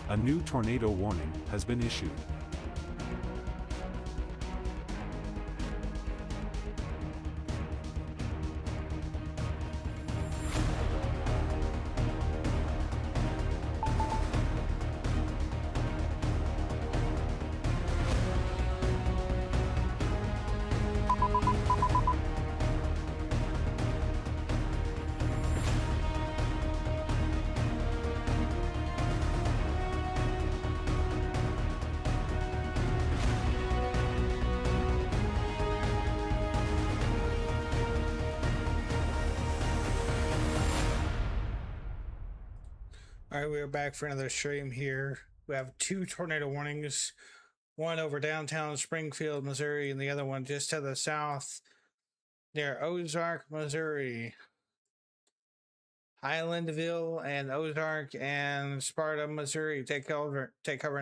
A new tornado warning has been issued. All right, we are back for another stream here. We have two tornado warnings, one over downtown Springfield, Missouri, and the other one just to the south near Ozark, Missouri. Highlandville and Ozark and Sparta, Missouri. Take cover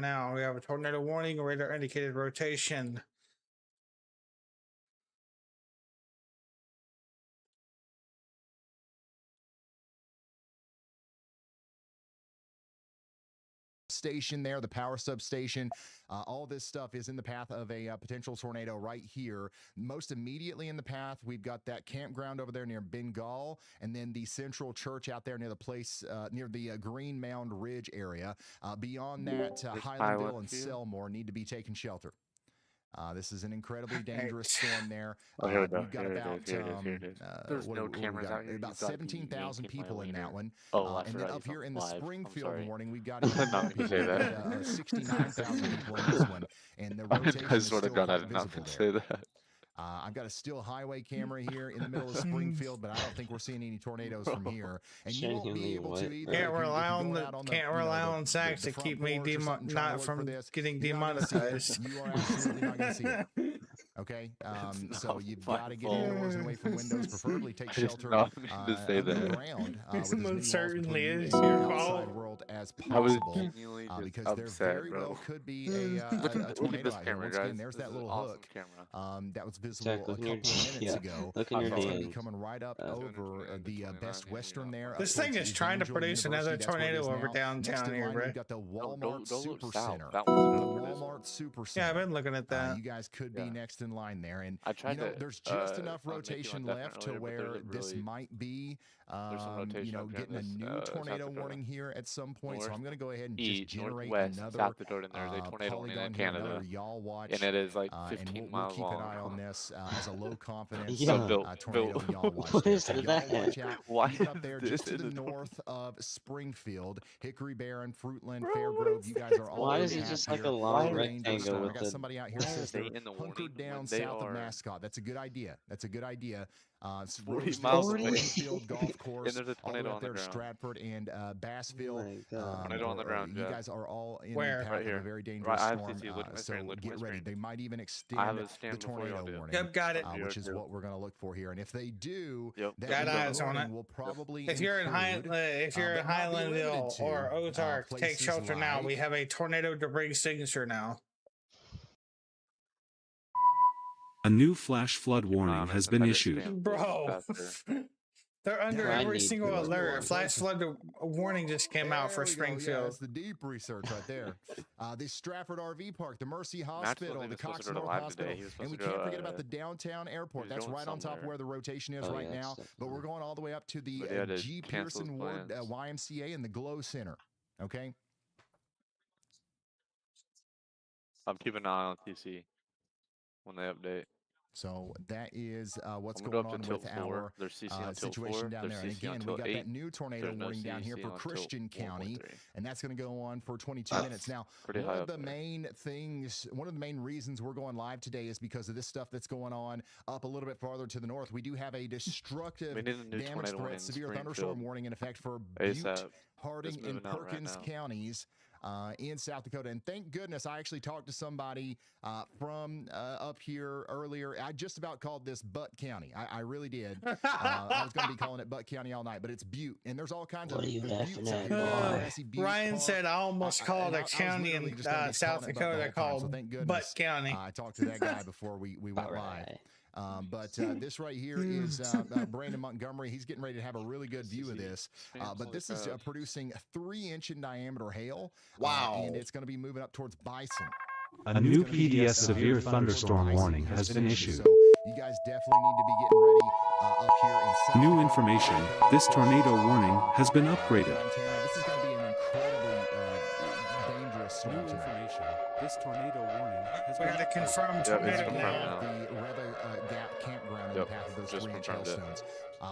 now. We have a tornado warning, radar indicated rotation. Station there, the power substation, all this stuff is in the path of a potential tornado right here. Most immediately in the path, we've got that campground over there near Bengal, and then the central church out there near the place, near the Green Mound Ridge area. Beyond that, Highlandville and Selmore need to be taking shelter. This is an incredibly dangerous storm there. Here we go. We've got about There's no cameras out here. About 17,000 people in that one. Oh, and then up here in the Springfield warning, we've got Not to say that. 69,000 people in this one. And the rotation I is swear to still God, I quite did not visible say there. that. I've got a still highway camera here in the middle of Springfield, but I don't think we're seeing any tornadoes from here. And you won't be able to either. Can't rely on Sachs to keep me not from getting demonetized. You are absolutely not going to see it. Okay, so you've got to get indoors and away from windows, preferably take shelter on the ground. Most certainly is your your outside fault. world as possible, because there upset, very bro. well could be a Look at tornado this out here. camera, Once again, guys. there's This that is little awesome hook camera. that was visible a couple of minutes ago. Look in your It's going to be DMs. coming right up over the Best Western there. This thing is trying to produce another tornado over downtown here, bro. We've got the Walmart Super Center. That The one's Walmart Super Yeah, Center. I've been looking at that. You guys could be next in line there, and I tried to, there's just enough make you rotation one left to definitely, but where there's this really- might be, there's some rotation up here getting a in new this, tornado South Dakota. warning here at some point. So North, I'm going to go ahead and East, just generate northwest, another South Dakota, and there's a tornado warning polygon in here, Canada, another y'all watch, and it is like and 15 we'll miles keep long. an eye on this as a low confidence Yeah. tornado y'all watch. What there. is So y'all that? watch out. Why Keep up there is just to this the in the north of Springfield, Hickory Barren, Fruitland, Fairgrove. You guys are all Why in is the it path just like here. a long Very dangerous rectangle storm. I with got the- somebody out here Why says are they they're in the warning hunkered down when they south of are- Mascot. That's a good idea. That's a good idea. 40 Rosedale, miles away. Springfield Golf Course, And there's a all the way tornado up on the there, ground. Stratford and Bassville. Oh my God. Tornado on the ground, You yeah. guys are all in Where? the path Right of here. a very dangerous Right, I have storm. CC, look at my So screen, look at get my ready. screen. They might even I have extend a the stand before y'all tornado do. warning, Yep, got it. which is what we're going to look for here. And if they do, Yep. that Got eyes on warning it. will probably If you're in include, if you're in but not be limited Highlandville to, or Ozark, take places shelter now. We like- have a tornado debris signature now. A new flash flood warning has been issued. Bro, they're under I every need single to- alert. Flash flood warning just came out for There we go. Yeah, Springfield. that's the deep research right there. The Stratford RV Park, the Mercy wasn't Hospital, even the supposed Cox to go to North live Hospital, today. He was and we supposed to can't go, forget about the downtown airport. was That's going right on top of somewhere. where the rotation is Oh, right yeah, now. it's But we're going all the way up to the But he had to G. cancel his Pearson Ward plans. YMCA and the Glow Center. Okay. I'm keeping an eye on TC when they update. So that is what's I'm gonna going go on up to with Tilt 4. our There's CC on Tilt 4. situation down There's there. And CC on again, we Tilt got 8. that new tornado There's no warning down here CC for on Tilt Christian County, 1.3. and that's going to go on for 22 That's minutes. Now, pretty one high of up the there. main things, one of the main reasons we're going live today is because of this stuff that's going on up a little bit farther to the north. We do have a destructive We need a new damage tornado warning threat, in severe Springfield. thunderstorm warning in effect for Butte, ASAP. Harding, Just and moving out right Perkins now. counties in South Dakota. And thank goodness I actually talked to somebody from up here earlier. I just about called this Butt County. I really did. I was going to be calling it Butt County all night, but it's Butte. And there's all kinds What of are you buttes laughing out at, here. boy? I see Butte Ryan Park. said I almost called and a I was county literally in just gonna be South calling it Butte the Dakota whole time, so called thank Butt goodness County. I talked to that guy before we went live. Alright. But this right here is Brandon Montgomery. He's getting ready to have a really good view of this. But this is producing 3-inch in diameter hail. Wow. And it's going to be moving up towards Bison. A new PDS severe thunderstorm warning has been issued. So you guys definitely need to be getting ready up here in South New Carolina. information, this tornado warning has been upgraded. Montana. This is going to be an incredibly dangerous storm New tonight. information, this tornado warning has We been got a upgraded. confirmed it's tornado confirmed now. now. The Weather Gap campground in the Yep, path of those just 3-inch confirmed it. hailstones.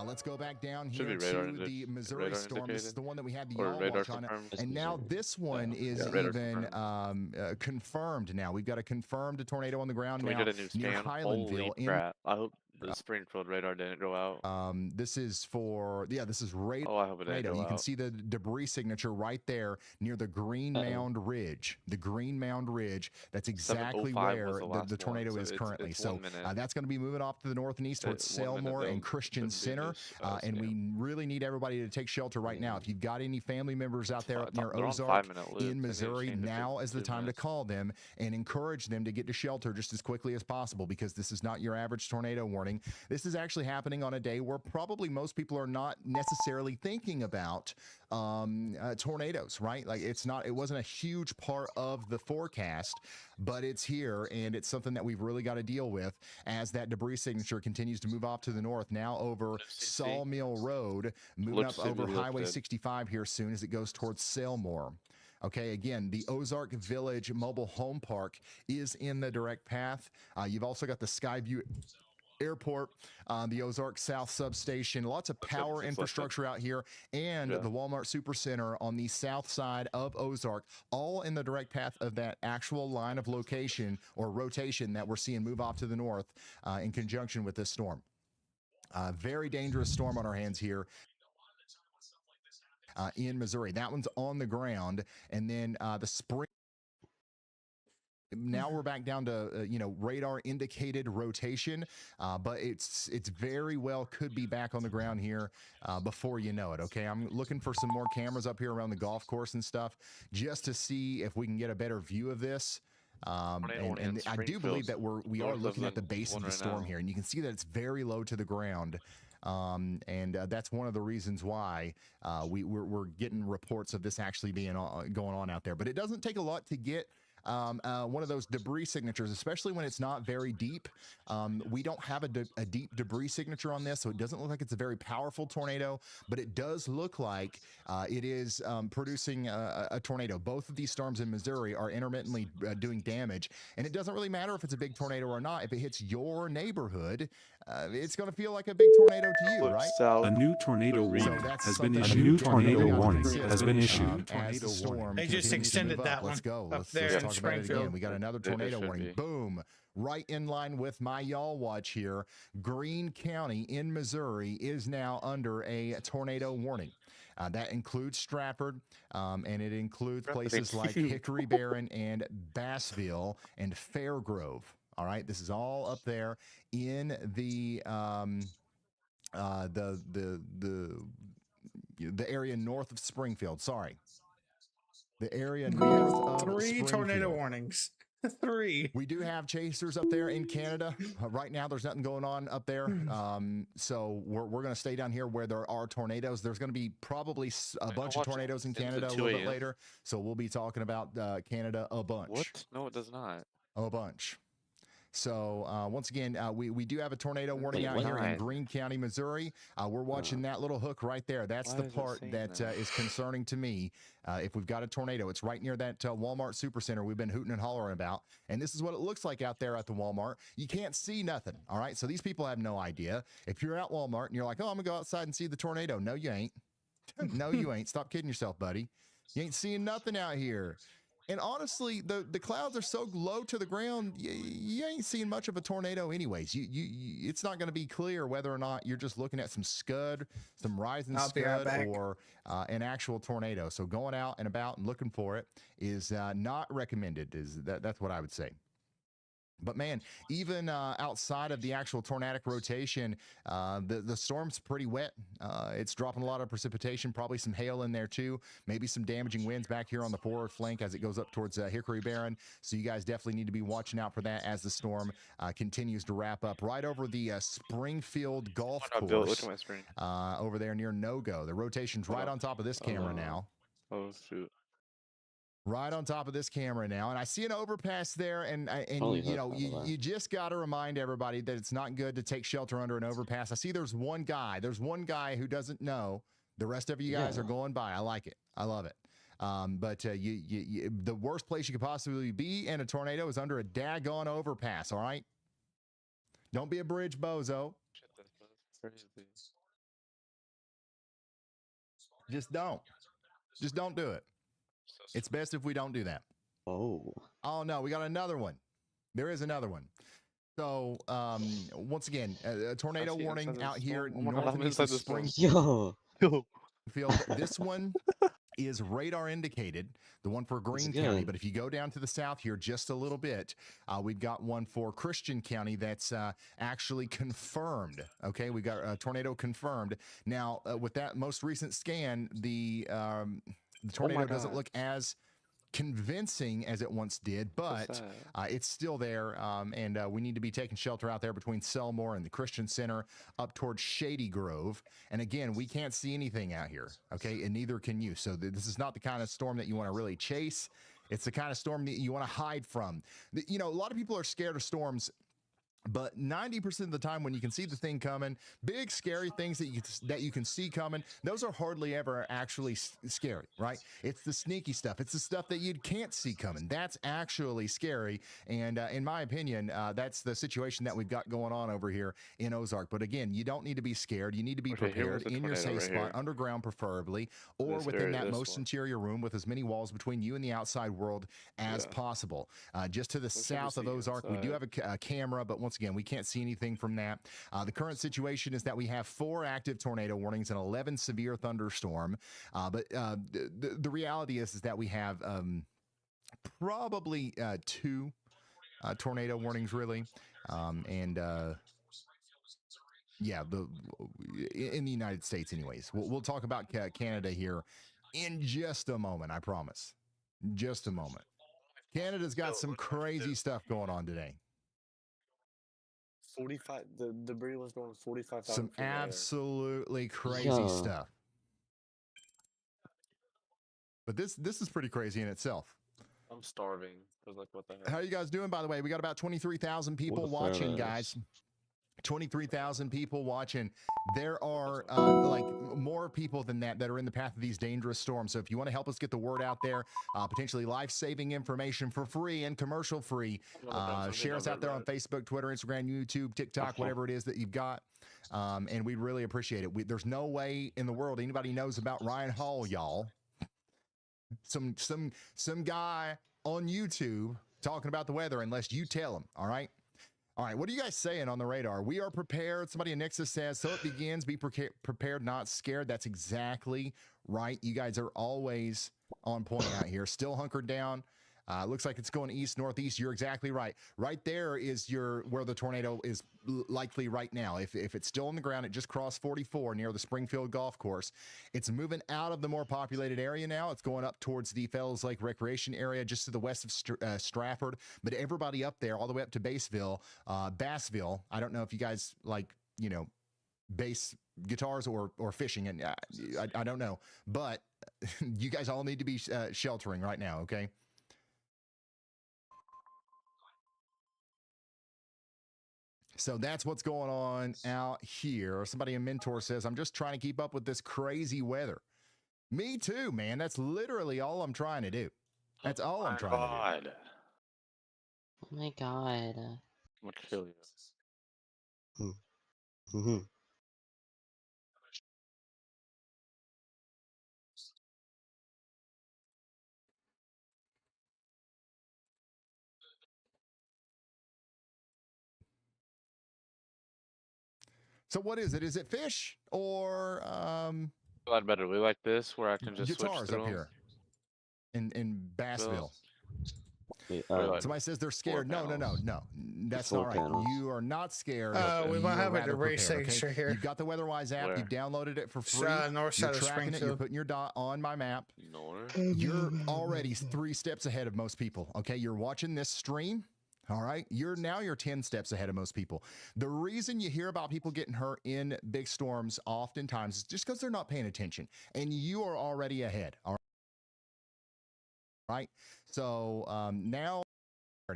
Let's go back down Should here be radar to the Missouri radar storm. This is indicated? the one that we had the Or y'all radar watch on. confirmed? And now this one is Yeah, radar even confirmed now. We've got a confirmed tornado on the ground Can we now get a new near scan? Highlandville. Holy in, crap. I hope the Springfield radar didn't go out. this is for, this is radar. Oh, I hope it didn't tornado. go You can out. see the debris signature right there near the Green Mound Ridge. The Green Mound Ridge. That's exactly 705 where was the last the one, tornado so is it's currently. So 1 minute. that's going to be moving off to the north and east towards 1 minute Selmore and they'll- Christian they'll Center. just, And we scan. really need everybody to take shelter right now. If you've got any family members out there up near They're on Ozark 5-minute loop. in They need to Missouri, change it to now is the 2 time to minutes. call them and encourage them to get to shelter just as quickly as possible, because this is not your average tornado warning. This is actually happening on a day where probably most people are not necessarily thinking about tornadoes, right? Like it wasn't a huge part of the forecast, but it's here, and it's something that we've really got to deal with as that debris signature continues to move off to the north, now over Sawmill Road, moving Looks up to over be Highway lifted. 65 here soon as it goes towards Selmore. Okay, again, the Ozark Village Mobile Home Park is in the direct path. You've also got the Skyview Airport, the Ozark South Substation, lots of Looks like power it's lifted. infrastructure out here, and Yeah. the Walmart Supercenter on the south side of Ozark, all in the direct path of that actual line of location or rotation that we're seeing move off to the north in conjunction with this storm. Very dangerous storm on our hands here. In Missouri, that one's on the ground, and then the spring. Now we're back down to radar indicated rotation, but it's very well could be back on the ground here before you know it. Okay, I'm looking for some more cameras up here around the golf course and stuff just to see if we can get a better view of this. And I do believe that we are north of looking at the the base of one the right storm now. here, and you can see that it's very low to the ground. That's one of the reasons why we're getting reports of this actually being going on out there. But it doesn't take a lot to get one of those debris signatures, especially when it's not very deep. We don't have a deep debris signature on this, so it doesn't look like it's a very powerful tornado, but it does look like it is producing a tornado. Both of these storms in Missouri are intermittently doing damage, and it doesn't really matter if it's a big tornado or not. If it hits your neighborhood, it's going to feel like a big tornado to you, Look right? south. A new tornado So warning that's has been something issued. that A new we tornado gotta warning consider, has been issued. as the Tornado storm warning. They just continues to extended move that up. Let's one go. up Let's there talk in about it Springfield. again. We got another They tornado should warning. be. Boom. Right in line with my y'all watch here. Greene County in Missouri is now under a tornado warning. That includes Stratford, and it includes places like Hickory Barren and Bassville and Fairgrove. All right, this is all up there in the area north of Springfield. Sorry, the area north of Three tornado Springfield. warnings. 3. We do have chasers up there in Canada. Right now, there's nothing going on up there. So we're going to stay down here where there are tornadoes. There's going to be probably a bunch of watch it tornadoes in into Canada a 2 little bit a.m. later. So we'll be talking about Canada a bunch. What? No, it does not. A bunch. So once again, we do have a tornado warning out here in why? Greene County, Missouri. We're watching that little hook right there. That's Why the is it part saying that that? is concerning to me. If we've got a tornado, it's right near that Walmart Supercenter we've been hooting and hollering about. And this is what it looks like out there at the Walmart. You can't see nothing. All right. So these people have no idea. If you're at Walmart and you're like, oh, I'm going to go outside and see the tornado. No, you ain't. No, you ain't. Stop kidding yourself, buddy. You ain't seeing nothing out here. And honestly, the clouds are so low to the ground, you ain't seeing much of a tornado anyways. It's not going to be clear whether or not you're just looking at some scud, some rising I'll be right scud, back. or an actual tornado. So going out and about and looking for it is not recommended. That's what I would say. But man, even outside of the actual tornadic rotation, the storm's pretty wet. It's dropping a lot of precipitation, probably some hail in there too. Maybe some damaging winds back here on the forward flank as it goes up towards Hickory Barren. So you guys definitely need to be watching out for that as the storm continues to wrap up right over the Springfield Golf Not built. Look Course at my screen. over there near No-Go. The rotation's Hold right on. on top of this camera now. Oh shoot. Right on top of this camera now, and I see an overpass there, and Holy you know hook, you just got to remind everybody that it's not good to take shelter under an overpass. I see there's one guy who doesn't know. The rest of you guys are going by. I like it. I love it. But the worst place you could possibly be in a tornado is under a daggone overpass. All right, don't be a bridge bozo. Shit, that's crazy. Just don't do it. It's best if we don't do that. Oh. Oh no, we got another one. There is another one. So once again, a tornado warning out here north and east of Springfield. Yo. This one is radar indicated, the one for Greene County. But if you go down to the south here just a little bit, we've got one for Christian County that's actually confirmed. Okay, we got a tornado confirmed. Now, with that most recent scan, the tornado doesn't look as convincing as it once did, but it's still there, and we need to be taking shelter out there between Selmore and the Christian Center up towards Shady Grove. And again, we can't see anything out here, okay, and neither can you. So this is not the kind of storm that you want to really chase. It's the kind of storm that you want to hide from. You know, a lot of people are scared of storms, but 90% of the time when you can see the thing coming, big scary things that you can see coming, those are hardly ever actually scary, right? It's the sneaky stuff. It's the stuff that you can't see coming. That's actually scary. And in my opinion, that's the situation that we've got going on over here in Ozark. But again, you don't need to be scared. You need to be prepared in your safe spot, underground preferably, or within that most interior room with as many walls between you and the outside world as possible. Just to the south of Ozark, we do have a camera, but once again, we can't see anything from that. The current situation is that we have 4 active tornado warnings and 11 severe thunderstorm. But the reality is that we have probably 2 tornado warnings, really. Yeah, in the United States anyways. We'll talk about Canada here in just a moment, I promise. Just a moment. Canada's got some crazy stuff going on today. 45. The debris was going 45,000. Some absolutely crazy stuff. But this is pretty crazy in itself. I'm starving. I was like, what the heck? How are you guys doing, by the way? We got about 23,000 people watching, guys. 23,000 people watching. There are like more people than that are in the path of these dangerous storms. So if you want to help us get the word out there, potentially life-saving information for free and commercial free, share us out there on Facebook, Twitter, Instagram, YouTube, TikTok, whatever it is that you've got. And we'd really appreciate it. There's no way in the world anybody knows about Ryan Hall, y'all. Some guy on YouTube talking about the weather unless you tell him, all right? All right, what are you guys saying on the radar? We are prepared. Somebody in Nexus says, so it begins, be prepared, not scared. That's exactly right. You guys are always on point out here. Still hunkered down. Looks like it's going east, northeast. You're exactly right. Right there is where the tornado is likely right now. If it's still on the ground, it just crossed 44 near the Springfield Golf Course. It's moving out of the more populated area now. It's going up towards the Fells Lake Recreation Area, just to the west of Stratford. But everybody up there, all the way up to Bassville. I don't know if you guys like, you know, bass guitars or fishing, and I don't know. But you guys all need to be sheltering right now, okay? So that's what's going on out here. Somebody in Mentor says, I'm just trying to keep up with this crazy weather. Me too, man. That's literally all I'm trying to do. That's all I'm trying to do. Oh my god. I'm gonna kill you. Mm-hmm. So what is it? Is it fish or A lot better. We like this where I can just guitars switch up here in Bassville? Wait, like, Somebody says they're scared. No, panels. that's Four not right. panels. You are not scared. We You might are have a rather race prepared, extra okay? here. You've got the WeatherWise app. Where? You've downloaded it for It's, free. north You're side of tracking it. You're Springfield. putting your dot on my map. North. You're already 3 steps ahead of most people. Okay, you're watching this stream. All right, you're 10 steps ahead of most people. The reason you hear about people getting hurt in big storms oftentimes is just because they're not paying attention, and you are already ahead. All right, so now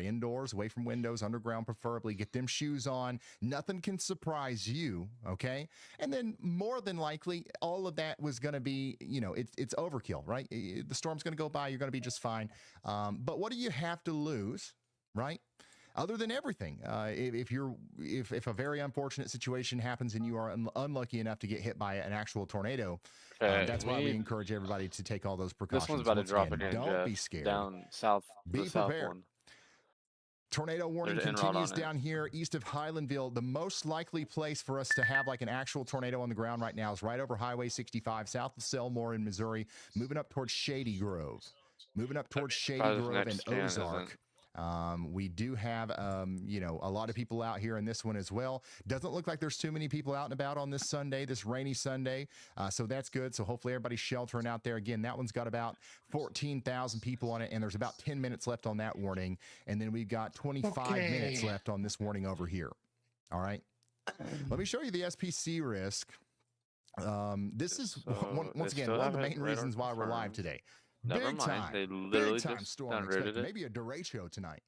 indoors, away from windows, underground preferably. Get them shoes on. Nothing can surprise you, okay? And then more than likely, all of that was going to be, it's overkill, right? The storm's going to go by. You're going to be just fine. But what do you have to lose, right? Other than everything, if a very unfortunate situation happens and you are unlucky enough to get hit by an actual tornado, that's why we encourage everybody to take all those precautions. This one's about to Once drop again, again. don't be Jeff, scared. Down south. Be the south prepared. one. Tornado warning There's an Enrod continues on it. down here east of Highlandville. The most likely place for us to have like an actual tornado on the ground right now is right over Highway 65, south of Selmore in Missouri, moving up towards Shady Grove. Moving up towards Shady Probably this Grove and next scan Ozark. We do have, a lot of people out here in this one as well. Doesn't look like there's too many people out and about on this Sunday, this rainy Sunday. So that's good. So hopefully everybody's sheltering out there. Again, that one's got about 14,000 people on it, and there's about 10 minutes left on that warning. And then we've got 25 minutes left on this warning over here. All right. Let me show you the SPC risk. This is, So once they again, still one of the haven't main radar reasons why we're live confirmed. today. Never Big mind. time, They literally big time just storm downrated expected. it. Maybe a derecho tonight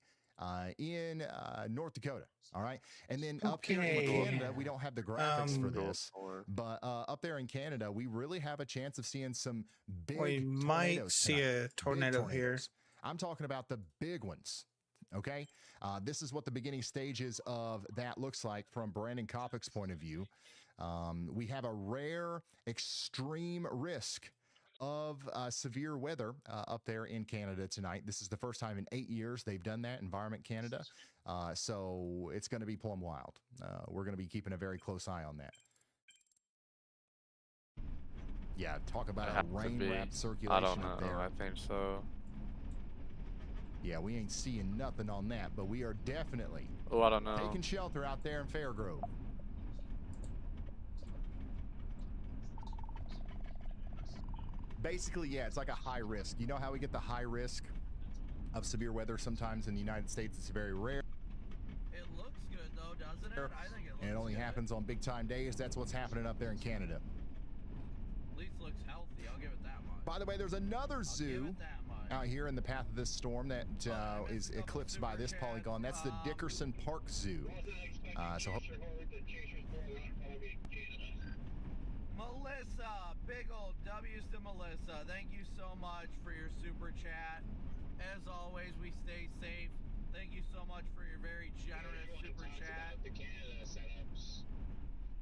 in North Dakota. All right, and then up here in Okay. Canada, we don't have the graphics for Go this, north. but up there in Canada, we really have a chance of seeing some big. We might tornadoes see tonight. a Big tornado here. tornadoes. I'm talking about the big ones. Okay, this is what the beginning stages of that looks like from Brandon Kopic's point of view. We have a rare, extreme risk of severe weather up there in Canada tonight. This is the first time in 8 years they've done that, Environment Canada. So it's going to be plumb wild. We're going to be keeping a very close eye on that. Yeah, talk about It a has to rain be. wrapped I circulation don't up know. there. I think so. Yeah, we ain't seeing nothing on that, but we are definitely Oh, I don't know. taking shelter out there in Fairgrove. Basically, yeah, it's like a high risk. You know how we get the high risk of severe weather sometimes in the United States? It's very rare, It looks good though, doesn't it? I think it looks and it only good. happens on big time days. That's what's happening up there in Canada. At least looks healthy. I'll give it that much. By the way, there's another I'll give zoo it that much. out here in the path of this storm that is eclipsed by this polygon. That's the Dickerson Park Zoo. So Melissa, big old W's to Melissa. Thank you so much for your super chat. As always, we stay safe. Thank you so much for your very generous super chat.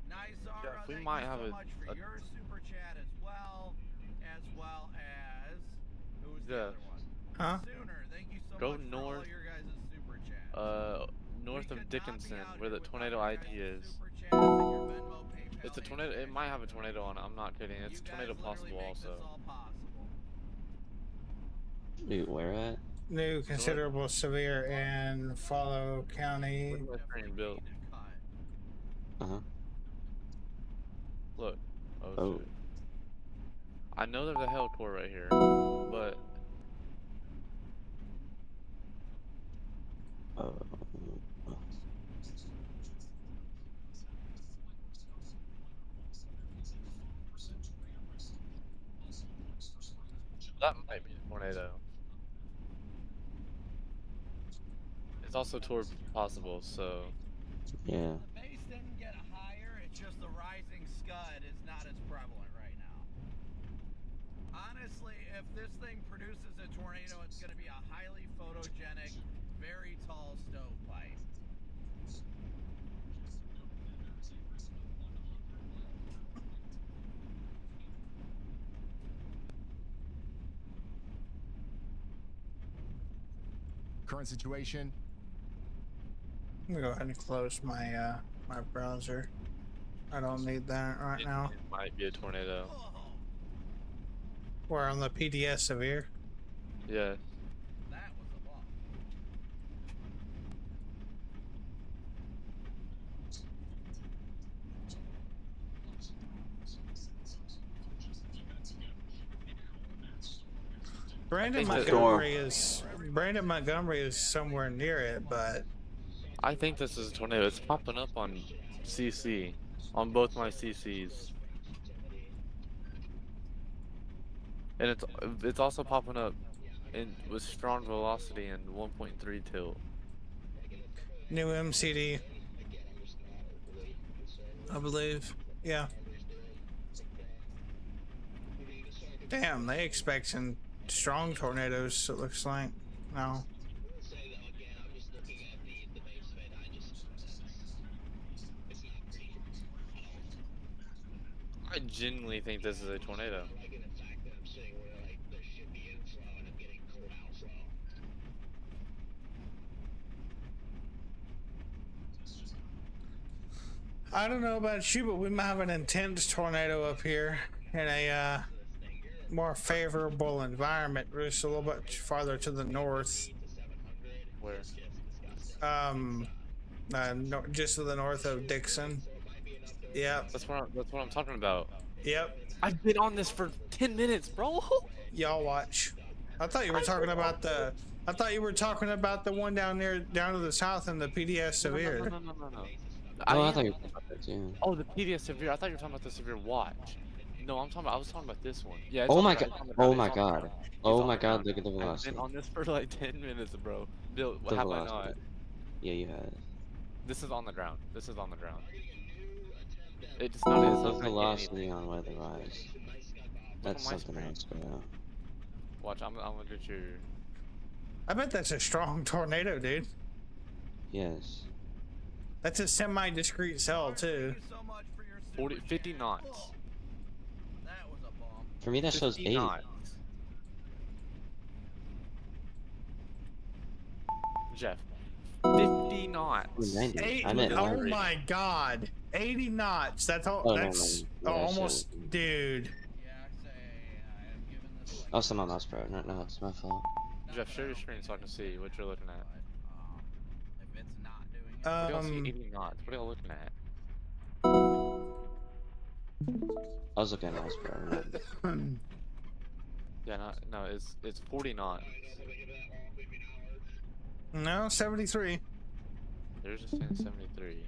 Nice, Zara. Jeff, we thank might you have so a- much for a- your super chat as well as who was the Jeff. other one? Huh? Sooner. Thank you so Go much for all north. your guys' super chat. North We of could not be Dickinson, out where here the without tornado your ID guys' is. super chats and your Venmo, PayPal, It's a and tornado. It everything. might have a tornado on it. I'm not kidding. It's You guys tornado literally possible make this also. all possible. Dude, where at? New considerable severe in Follow County. Where's my screen built? Need to cut. Uh-huh. Look. Oh, Oh. shit. I know there's a hell core right here, but that might be a tornado. It's also toward possible, so yeah. The base didn't get higher, it's just the rising scud is not as prevalent right now. Honestly, if this thing produces a tornado, it's going to be a highly photogenic, very tall stovepipe. current situation. I'm gonna go ahead and close my my browser. I don't need that right now. it might be a tornado. Oh, We're on the PDS severe. Yes. that was a bump. Brandon think that- Montgomery is somewhere near it, but I think this is a tornado. It's popping up on CC, on both my CCs, and it's also popping up with strong velocity and 1.3 tilt. new MCD, I believe. Yeah. Damn, they expecting strong tornadoes. It looks like no. I genuinely think this is a tornado. I don't know about you, but we might have an intense tornado up here in a more favorable environment, just a little bit farther to the north. Where? Just to the north of Dixon. Yep. That's what I'm talking about. Yep. I've been on this for 10 minutes, bro. Y'all watch. I thought you were talking about the. I thought you were talking about the one down to the south in the PDS Severe. No. Oh, I thought you were talking about that too. Oh, the PDS Severe. I thought you were talking about the Severe Watch. No, I was talking about this one. Yeah. it's Oh on my the god. ground, it's Oh on my the god. ground. Oh on my the god, ground. look at the I've velocity. been on this for like 10 minutes, bro. Bill, The have I velocity. not? Yeah, you have. This is on the ground. It's not. It's The not velocity on weatherwise. That's my something screen. else, bro. Watch, I'm gonna get your. I bet that's a strong tornado, dude. Yes. That's a semi-discrete cell too. Thank you so much for your 40, super 50 chat. knots. That was a bomb. For me, that shows 50 80. knots. Jeff, 50 knots. 90. I meant Oh 100. my god, 80 knots. That's all. Oh, no, that's no, no, almost, shit. dude. Yeah, I say I have given this like Oh, it's my mouse, bro. No, it's my fault. Jeff, share your screen so I can see what you're looking at. if it's not doing it, What do y'all see? Um, 80 knots. What are y'all looking at? I was looking at mouse, bro. Not- Yeah, no, it's 40 knots. no, 73. There's just saying 73.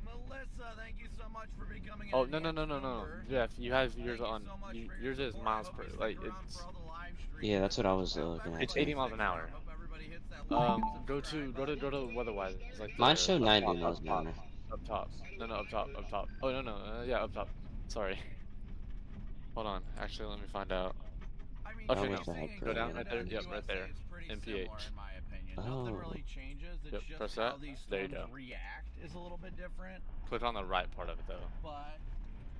Melissa, thank you so much for becoming. Oh an no. enhanced member. Jeff, you have Thank yours you on. so much for your Yours is support. miles I hope per. you stick Like around it's. for all the live streams. Yeah, that's what I was I hope looking at. It's too. 80 miles an hour. I hope everybody hits that like and Go subscribe to button. weatherwise. It's like Mine the- showed up 90 top, miles an hour. Up top. No, up top. Oh no. Yeah, up top. Sorry. Hold on. Actually, let me find out. I mean, Okay, anything no. in Go down Canada right there. and Yep, USA right there. is pretty MPH. similar, in my opinion. Nothing Oh. really changes. It's Yep, just press how that. these There you storms go. react is a little bit different. Click on the right part of it though. But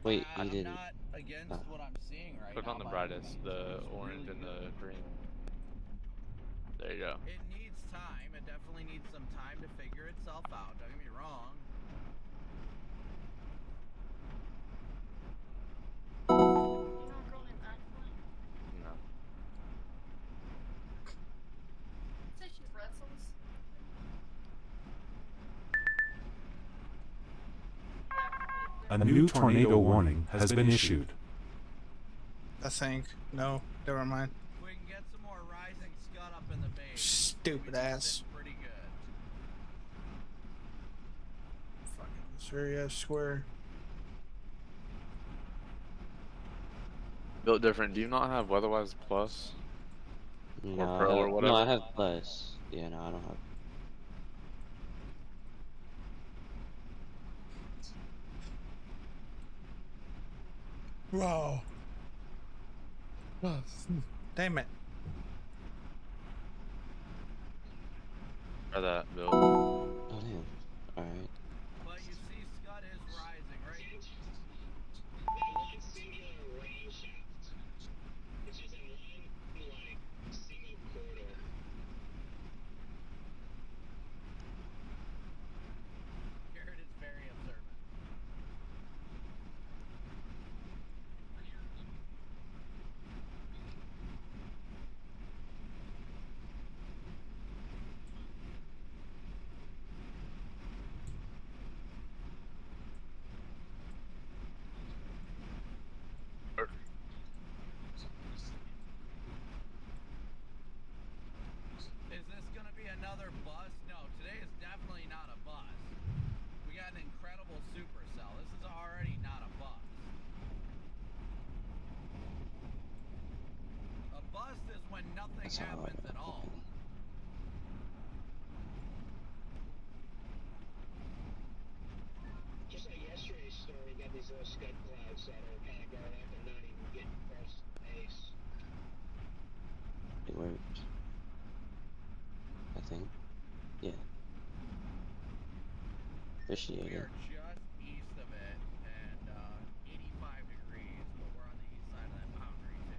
Wait, you I'm didn't. not against what I'm seeing right Click now. on the by any brightest, means. the It's orange really and good. the green. There you go. It needs time. It definitely needs some time to figure itself out. Don't get me wrong. No. A new tornado warning has been issued. I think. No, never mind. If we can get some more rising scud up in the base. Stupid ass. Pretty good. Fucking Syria square. Built different. Do you not have weatherwise plus? No, Pro or no, whatever? I have plus. Yeah, no, I don't have. Whoa. Damn it. Or that build. Oh, damn. Alright. But you see, scud is rising, right? Garrett is very observant. That's how happens at all. Just like yesterday's story, you got these little scud clouds that are kind of going up and not even getting across the base. It worked. I think. Yeah. We Appreciate it. are just east of it and 85 degrees, but we're on the east side of that boundary too.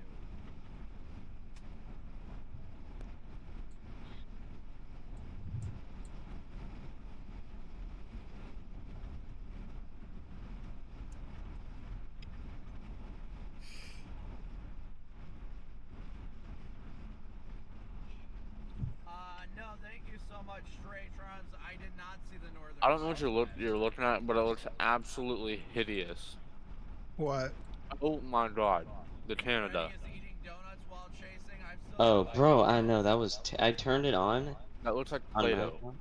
No, thank you so much, Straytrons. I did not see the northern. I don't know what Southwest. you're looking at, but it looks absolutely hideous. What? Oh my god, the Canada. Freddy is eating donuts while chasing. I've still Oh, got my bro, I donuts. know that was. I turned it on That looks like on my Play-Doh. account.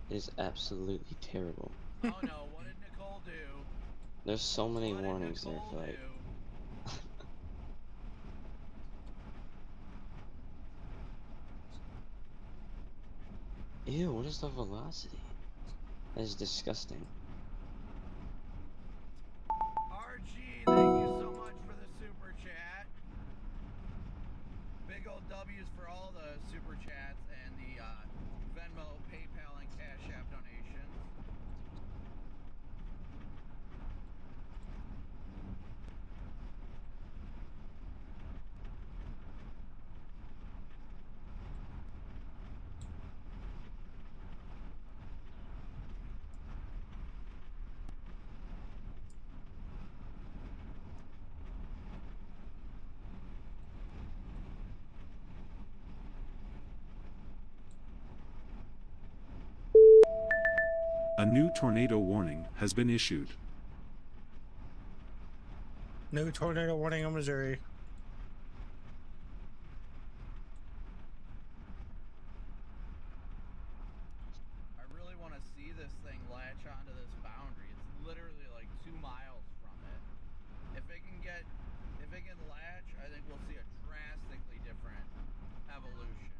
It is absolutely terrible. Oh no, what did Nicole do? There's so many What did warnings there Nicole for like. do? Ew, what is the velocity? That is disgusting. RG, thank you so much for the super chat. Big old W's for all the super chats and the Venmo, PayPal, and Cash App donations. A new tornado warning has been issued. New tornado warning in Missouri. I really want to see this thing latch onto this boundary. It's literally like 2 miles from it. If it can latch, I think we'll see a drastically different evolution.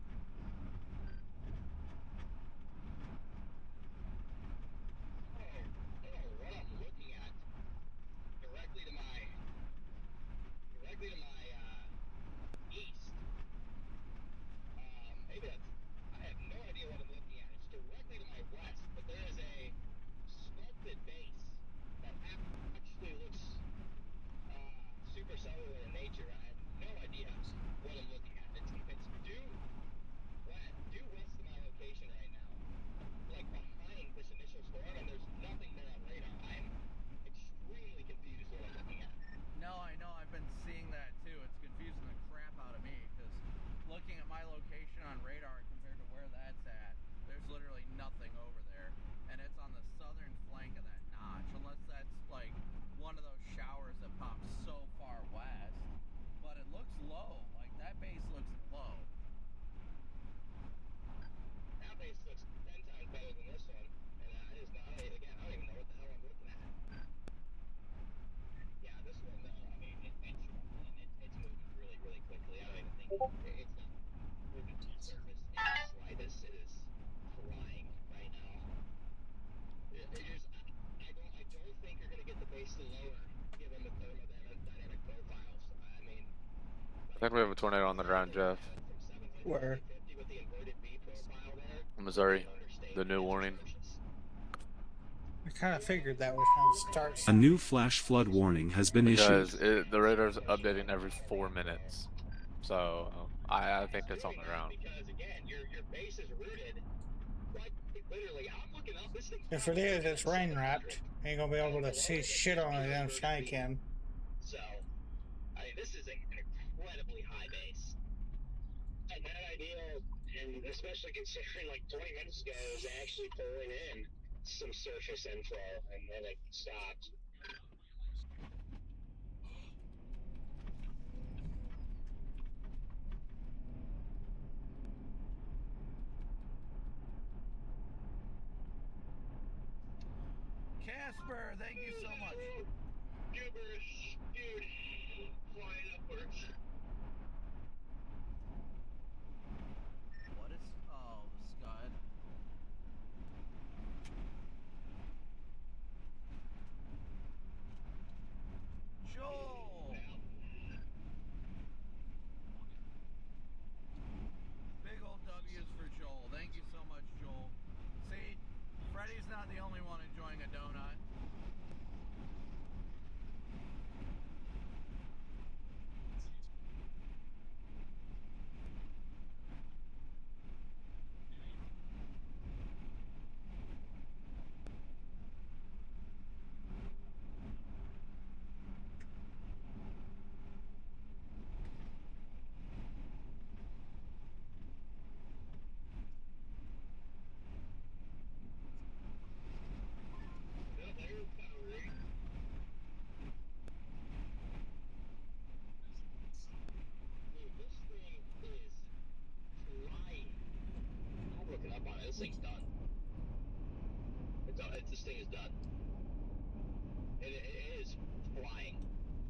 What I'm looking at directly to my east. Maybe that's. I have no idea what I'm looking at. It's directly to my west, but there is a sculpted base that actually looks super cellular in nature. I have no idea what I'm looking at. It's due west of my location right now, like behind this initial storm, and there's nothing there on radar. I'm extremely confused what I'm looking at. No, I know. I've been seeing that too. It's confusing the crap out of me because looking at my location on radar compared to where that's at, there's literally nothing over there, and it's on the southern flank of that notch. Unless that's like one of those showers that pops so far west, but it looks low. Like that base looks low. That base looks 10 times better than this one, and I don't even know what the hell I'm looking at. Yeah, this one though, I mean, it's moving really, really quickly. I don't even think it's not moving to the surface in the slightest. It is flying right now. I don't think you're gonna get the base to lower, given the thermodynamic profiles. I mean, I think we have a tornado on the ground, Jeff. Where? with the inverted V profile there. Missouri. The new warning. I kind of figured that was going to start. A new flash flood warning has been issued. Because the radar's updating every 4 minutes. So I think it's on the ground. Because again, your base is rooted. Like literally, I'm looking up this thing. If it is, it's rain wrapped. Ain't gonna be able to see shit on a damn sky cam. So, I mean, this is an incredibly high base. And that idea, and especially considering like 20 minutes ago, is actually pulling in some surface inflow, and then it stopped. Casper, thank you so much. Gibberish, dude, flying upwards.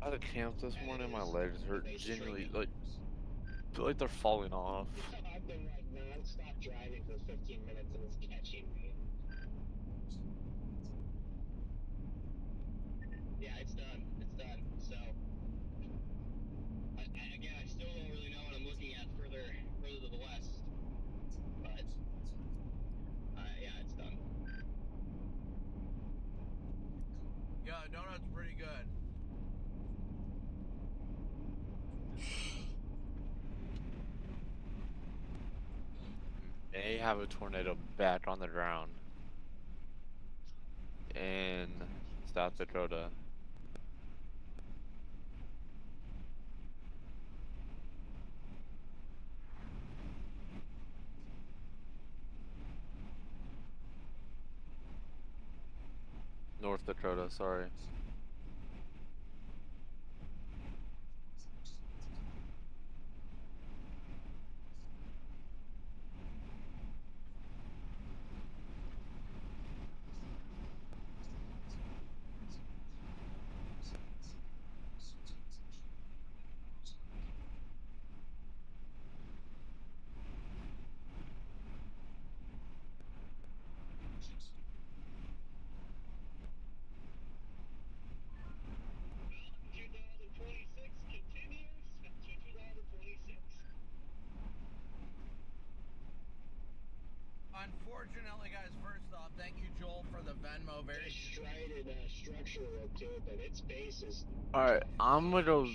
I had a camp this morning. My legs hurt genuinely, like feel like they're falling off. I've been like non-stop driving for 15 minutes and it's catching me. Yeah, it's done. It's done. So, again, I still don't really know what I'm looking at further to the west. But, yeah, it's done. Yeah, donut's pretty good. May have a tornado back on the ground in South Dakota. North Dakota, sorry. Unfortunately, guys, first off, thank you, Joel, for the Venmo. Very Striated structure look to it, but its base is Alright, I'm gonna go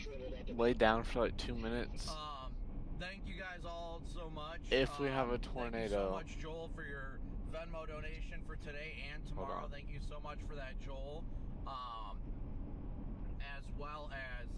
lay down for like 2 minutes. Thank you guys all so much. If we have a Thank you so tornado. much, Joel, for your Venmo donation for today and tomorrow. on. Thank you so much for that, Joel. As well as